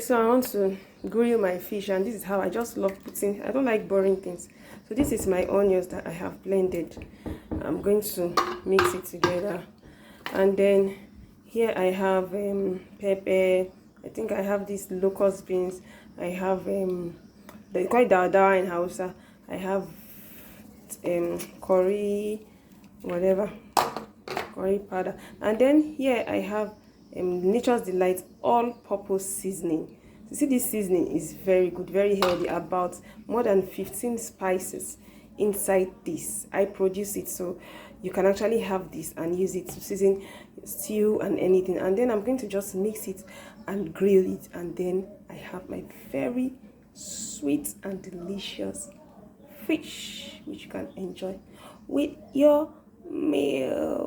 so I want to grill my fish, and this is how I just love putting. I don't like boring things. So this is my onions that I have blended. I'm going to mix it together, and then here I have pepper. I think I have these locust beans. I have they call it dada in Hausa. I have curry, whatever, curry powder, and then here I have Nature's Delight all-purpose seasoning. You see, this seasoning is very good, very healthy. About more than 15 spices inside this. I produce it, so you can actually have this and use it to season stew and anything. And then I'm going to just mix it and grill it, and then I have my very sweet and delicious fish, which you can enjoy with your meal.